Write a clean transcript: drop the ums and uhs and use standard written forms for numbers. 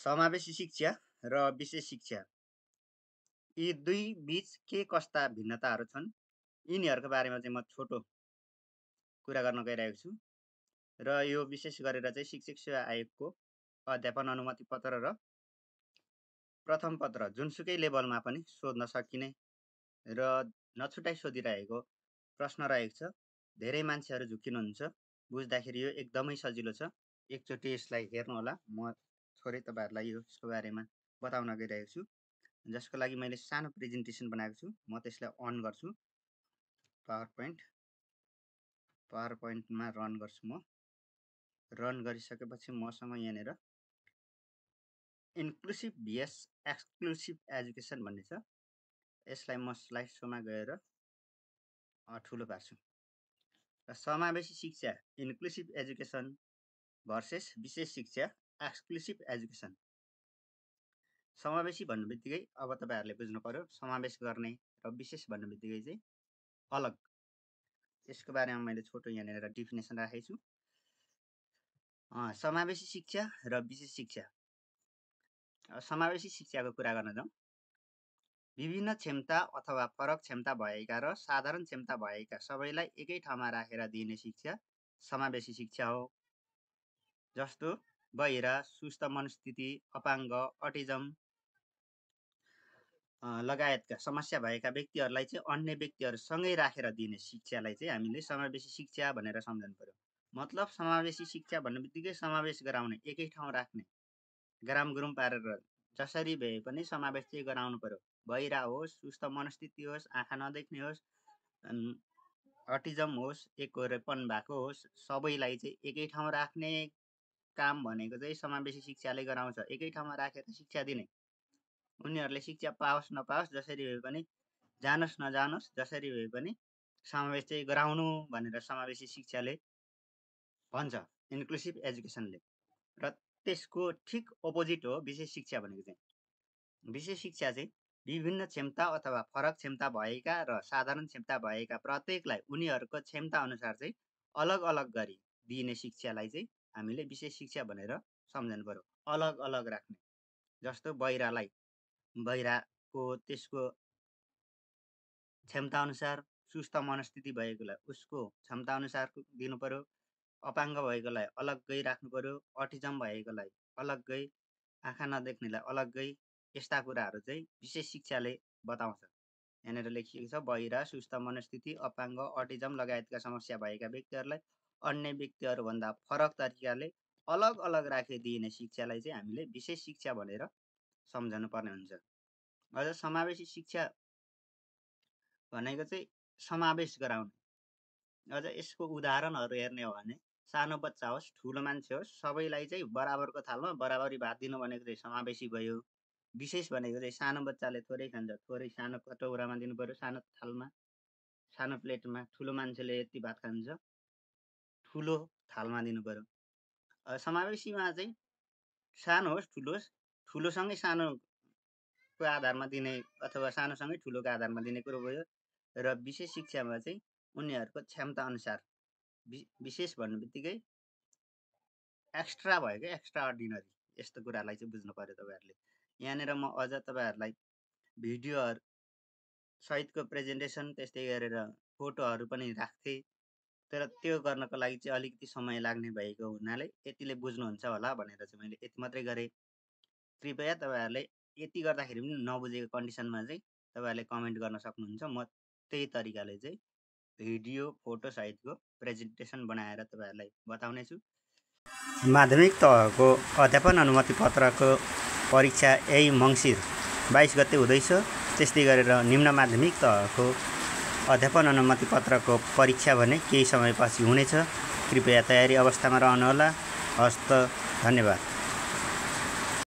समावेशी शिक्षा र विशेष शिक्षा यी दुई बीच के कस्ता भिन्नताहरू छन् यिनीहरूको बारेमा चाहिँ म छोटो कुरा गर्न गइरहेको छु र यो विशेष गरेर चाहिँ शिक्षक सेवा आयोगको अध्यापन अनुमति पत्र र प्रथम पत्र जुनसुकै लेभलमा पनि सोध्न सकिने र नछुटाइ सोधिरहेको प्रश्न रहेको छ। धेरै मान्छेहरू झुक्किनुहुन्छ, बुझ्दाखेरि यो एकदमै सजिलो छ। एकचोटि यसलाई हेर्नुहोला, म थोरै तपाईँहरूलाई यसको बारेमा बताउन गइरहेको छु, जसको लागि मैले सानो प्रेजेन्टेसन बनाएको छु। म त्यसलाई अन गर्छु, पावर पोइन्टमा रन गर्छु। म रन गरिसकेपछि मसँग यहाँनिर इन्क्लुसिभ भिएस एक्सक्लुसिभ एजुकेसन भन्ने छ। यसलाई म स्लाइड सोमा गएर ठुलो पार्छु र समावेशी शिक्षा इन्क्लुसिभ एजुकेसन भर्सेस विशेष शिक्षा एक्सक्लुसिभ एजुकेसन। समावेशी भन्नु बित्तिकै अब तपाईँहरूले बुझ्नु पर्यो समावेश गर्ने र विशेष भन्नु बित्तिकै चाहिँ अलग। यसको बारेमा मैले छोटो यहाँनिर डिफिनेसन राखेको छु। समावेशी शिक्षा र विशेष शिक्षा। समावेशी शिक्षाको कुरा गर्न जाउँ। विभिन्न क्षमता अथवा फरक क्षमता भएका र साधारण क्षमता भएका सबैलाई एकै ठाउँमा राखेर दिइने शिक्षा समावेशी शिक्षा हो। जस्तो बहिरा, सुस्त मनस्थिति, अपाङ्ग, अटिजम लगायतका समस्या भएका व्यक्तिहरूलाई चाहिँ अन्य व्यक्तिहरूसँगै राखेर दिने शिक्षालाई चाहिँ हामीले समावेशी शिक्षा भनेर सम्झनु पर्यो। मतलब समावेशी शिक्षा भन्ने बित्तिकै समावेश गराउने, एकै ठाउँ राख्ने, गराम गुरुम पारेर जसरी भए पनि समावेश चाहिँ गराउनु पर्यो। बहिरा होस्, सुस्त मनस्थिति होस्, आँखा नदेख्ने होस्, अटिजम होस्, एकहोरेपन भएको होस्, सबैलाई चाहिँ एकै ठाउँ राख्ने काम भनेको चाहिँ समावेशी शिक्षाले गराउँछ। एकै ठाउँमा राखेर शिक्षा दिने, उनीहरूले शिक्षा पाओस् नपाओस्, जसरी भए पनि जानोस् नजानोस्, जसरी भए पनि समावेश चाहिँ गराउनु भनेर समावेशी शिक्षाले भन्छ, इन्क्लुसिभ एजुकेसनले। र त्यसको ठिक अपोजिट हो विशेष शिक्षा भनेको चाहिँ। विशेष शिक्षा चाहिँ विभिन्न क्षमता अथवा फरक क्षमता भएका र साधारण क्षमता भएका प्रत्येकलाई उनीहरूको क्षमता अनुसार चाहिँ अलग अलग गरी दिइने शिक्षालाई चाहिँ हामीले विशेष शिक्षा भनेर सम्झनु पर्यो। अलग अलग राख्ने, जस्तो बहिराको त्यसको क्षमता अनुसार, सुस्त मनस्थिति भएकोलाई उसको क्षमता अनुसार दिनु पर्यो, अपाङ्ग भएकोलाई अलग्गै राख्नु पर्यो, अटिजम भएकोलाई अलग्गै, आँखा नदेख्नेलाई अलग्गै। यस्ता कुराहरू चाहिँ विशेष शिक्षाले बताउँछ। यहाँनिर लेखिएको छ, बहिरा, सुस्त मनस्थिति, अपाङ्ग, अटिजम लगायतका समस्या भएका व्यक्तिहरूलाई अन्य व्यक्तिहरूभन्दा फरक तरिकाले अलग अलग राखी दिइने शिक्षालाई चाहिँ हामीले विशेष शिक्षा भनेर सम्झनु पर्ने हुन्छ। अझ समावेशी शिक्षा भनेको चाहिँ समावेश गराउने। अझ यसको उदाहरणहरू हेर्ने हो भने सानो बच्चा होस्, ठुलो मान्छे होस्, सबैलाई चाहिँ बराबरको थालमा बराबरी भात दिनु भनेको चाहिँ समावेशी भयो। विशेष भनेको चाहिँ सानो बच्चाले थोरै खान्छ, थोरै सानो कटौरामा दिनु पर्यो, सानो थालमा, सानो प्लेटमा। ठुलो मान्छेले यति भात खान्छ, ठुलो थालमा दिनु पर्यो। समावेशीमा चाहिँ सानो होस् ठुलो होस्, ठुलोसँगै सानोको आधारमा दिने अथवा सानोसँगै ठुलोको आधारमा दिने कुरो भयो। र विशेष शिक्षामा चाहिँ उनीहरूको क्षमता अनुसार, विशेष भन्नु बित्तिकै एक्स्ट्रा भएको, एक्स्ट्रा अर्डिनरी, यस्तो कुरालाई चाहिँ बुझ्नु पर्यो तपाईँहरूले। यहाँनिर म अझ तपाईँहरूलाई भिडियोहरू सहितको प्रेजेन्टेसन, त्यस्तै गरेर फोटोहरू पनि राख्थेँ, तर त्यो गर्नको लागि चाहिँ अलिकति समय लाग्ने भएको हुनाले यतिले बुझ्नुहुन्छ होला भनेर चाहिँ मैले यति मात्रै गरेँ। कृपया तपाईँहरूले यति गर्दाखेरि पनि नबुझेको कन्डिसनमा चाहिँ तपाईँहरूले कमेन्ट गर्न सक्नुहुन्छ। म त्यही तरिकाले चाहिँ भिडियो फोटो सहितको प्रेजेन्टेसन बनाएर तपाईँहरूलाई बताउने छु। माध्यमिक तहको अध्यापन अनुमति पत्रको परीक्षा यही मङ्सिर 22 गते हुँदैछ। त्यस्तै गरेर निम्न माध्यमिक तहको अध्यापन अनुमति पत्रको परीक्षा भने केही समयपछि हुनेछ। कृपया तयारी अवस्थामा रहनुहोला। हस्त, धन्यवाद।